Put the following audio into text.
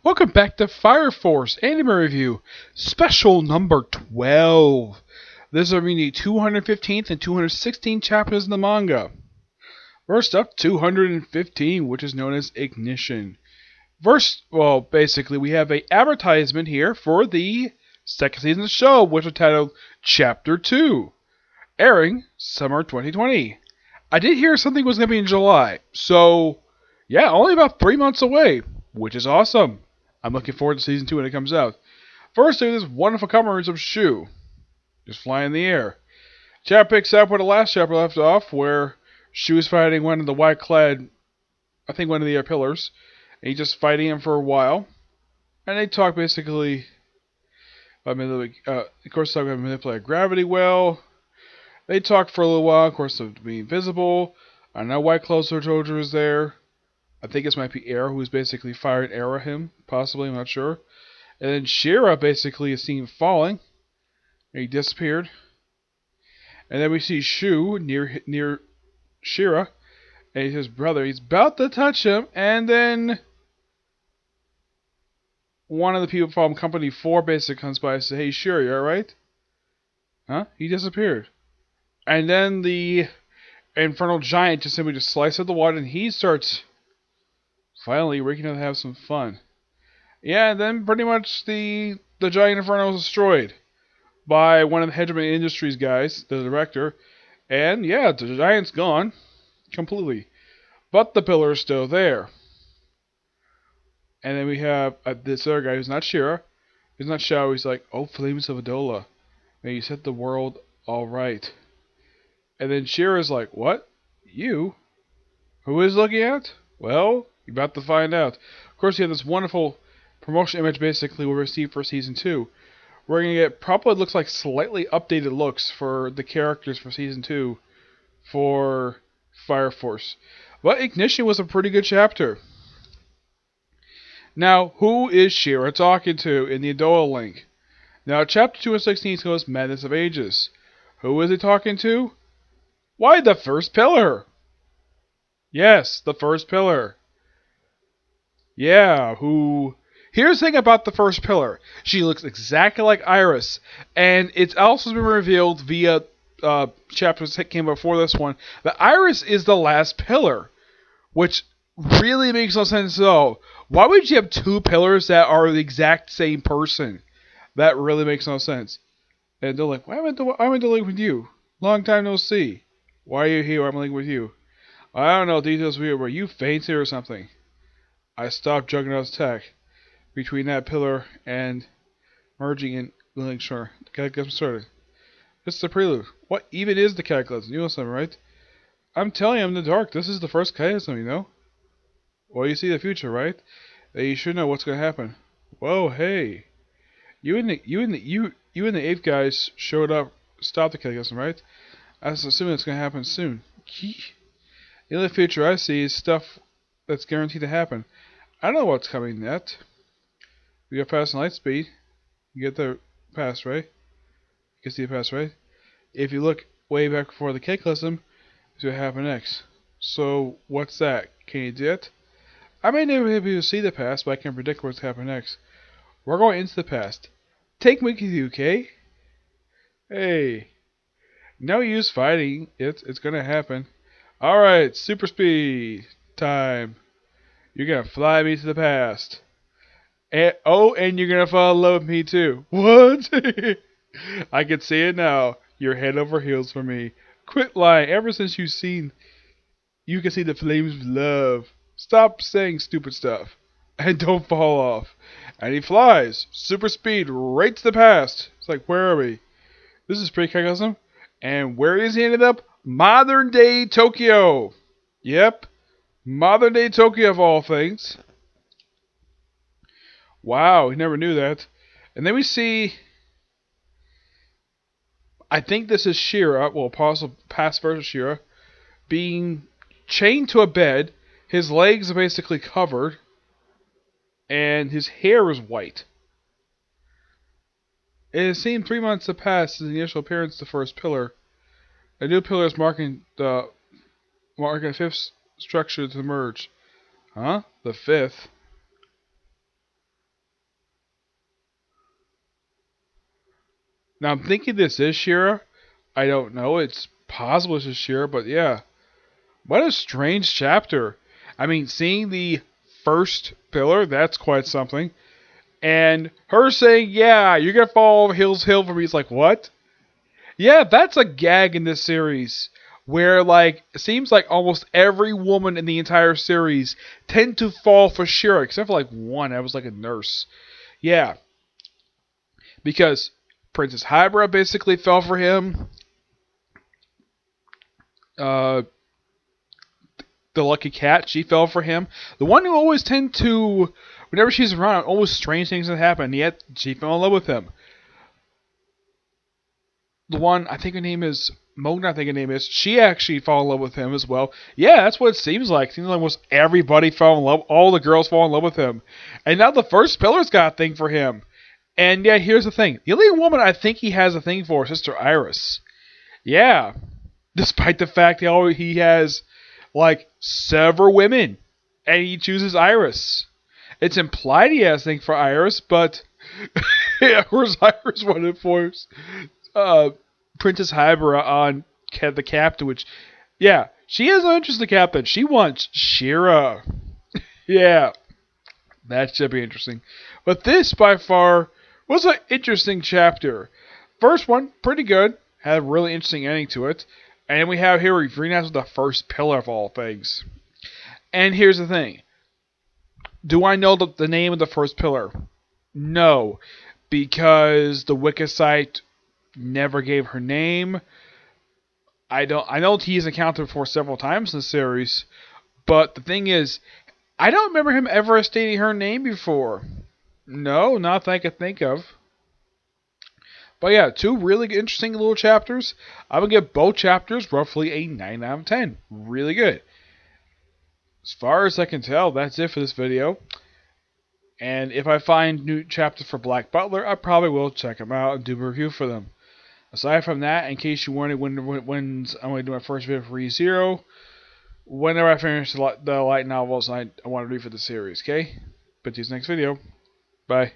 Welcome back to Fire Force Anime Review, special number 12. This will be the 215th and 216th chapters in the manga. First up, 215, which is known as Ignition. Basically, we have an advertisement here for the second season of the show, which is titled Chapter 2, airing summer 2020. I did hear something was going to be in July, so yeah, only about 3 months away, which is awesome. I'm looking forward to season 2 when it comes out. First, there's this wonderful cover of Shu, just flying in the air. Chapter picks up where the last chapter left off, where Shu is fighting one of the white-clad, I think one of the pillars, and he's just fighting him for a while. And they talk basically, of course, talk about manipulating gravity well. They talk for a little while, of course, of being invisible. I know White Cloud Soldier is there. I think this might be Air, who's basically firing arrow at him, possibly, I'm not sure. And then Shira basically is seen falling. And he disappeared. And then we see Shu near Shira. And his brother, he's about to touch him. And then one of the people from Company 4 basically comes by and says, "Hey Shira, you alright?" Huh? He disappeared. And then the Infernal Giant just simply slices the water, and he starts finally waking up to have some fun. Yeah, and then pretty much the Giant Inferno was destroyed by one of the Hegemon Industries guys, the director. And yeah, the Giant's gone completely. But the pillar is still there. And then we have this other guy who's not Shira. He's not Shao. He's like, "Oh, Flames of Adola. May you set the world alright." And then Shira's like, "What? You? Who is looking at?" Well, you're about to find out. Of course, you have this wonderful promotion image basically we'll receive for Season 2. We're going to get probably looks like slightly updated looks for the characters for Season 2 for Fire Force. But Ignition was a pretty good chapter. Now, who is Shira talking to in the Adola link? Now, Chapter 216 goes Madness of Ages. Who is he talking to? Why, the First Pillar! Yes, the First Pillar. Yeah, who... Here's the thing about the First Pillar. She looks exactly like Iris. And it's also been revealed via chapters that came before this one that Iris is the last pillar. Which really makes no sense though. Why would you have two pillars that are the exact same person? That really makes no sense. And they're like, why am I dealing with you? Long time no see. Why are you here? I'm dealing with you. I don't know, details weird. Were you fainted or something? I stopped Juggernaut's attack between that pillar and merging in Link Shore. The Cataclysm started. This is the prelude. What even is the Cataclysm? You know something, right? I'm telling you, I'm in the dark. This is the first Cataclysm, you know? Well, you see the future, right? You should know what's going to happen. Whoa, hey. You and the ape guys showed up, stopped the Cataclysm, right? I was assuming it's going to happen soon. The only future I see is stuff that's guaranteed to happen. I don't know what's coming yet. We got fast and light speed. You get the pass, right? You can see the pass, right? If you look way back before the Cataclysm, it's going to happen next. So, what's that? Can you do it? I may never be able to see the past, but I can predict what's happening next. We're going into the past. Take me with you, okay? Hey. No use fighting it. It's going to happen. Alright, super speed time. You're going to fly me to the past. And you're going to fall in love with me too. What? I can see it now. You're head over heels for me. Quit lying. Ever since you've seen, you can see the flames of love. Stop saying stupid stuff. And don't fall off. And he flies. Super speed right to the past. It's like, where are we? This is pre-Cataclysm. And where is he ended up? Modern day Tokyo. Yep. Modern day Tokyo of all things. Wow, he never knew that. And then we see, I think this is Shira, well, possible past version of Shira, being chained to a bed. His legs are basically covered. And his hair is white. It has seemed 3 months have passed since the initial appearance of the First Pillar. A new pillar is marking the fifth structure to emerge. Huh? The fifth? Now I'm thinking this is Shira. I don't know. It's possible this is Shira, but yeah. What a strange chapter. I mean, seeing the first pillar, that's quite something. And her saying, yeah, you're going to fall over Hill's Hill for me. It's like, what? Yeah, that's a gag in this series. Where, like, it seems like almost every woman in the entire series tend to fall for Shira, except for, like, one. I was like a nurse. Yeah, because Princess Hybra basically fell for him. Uh, the Lucky Cat, she fell for him. The one who always tend to, whenever she's around, always strange things that happen. Yet she fell in love with him. The one, I think her name is Mona. I think her name is. She actually fell in love with him as well. Yeah, that's what it seems like. It seems like almost everybody fell in love. All the girls fall in love with him, and now the first pillar's got a thing for him. And yeah, here's the thing: the only woman I think he has a thing for is Sister Iris. Yeah, despite the fact he has like several women, and he chooses Iris. It's implied he has a thing for Iris, but yeah, where's Iris wanted for uh, Princess Hybra on the Captain, which yeah, she has no interest in the Captain. She wants Shira. Yeah, that should be interesting. But this by far was an interesting chapter. First one, pretty good. Had a really interesting ending to it. And we have here Revina with the first pillar of all things. And here's the thing. Do I know the name of the first pillar? No. Because the Wicca site never gave her name. I know he's encountered for several times in the series. But the thing is, I don't remember him ever stating her name before. No, not that I could think of. But yeah, two really interesting little chapters. I would give both chapters roughly a 9 out of 10. Really good. As far as I can tell, that's it for this video. And if I find new chapters for Black Butler, I probably will check them out and do a review for them. Aside from that, in case you wondered when I'm going to do my first video for ReZero, whenever I finish the light novels I want to read for the series, okay? But see you next video. Bye.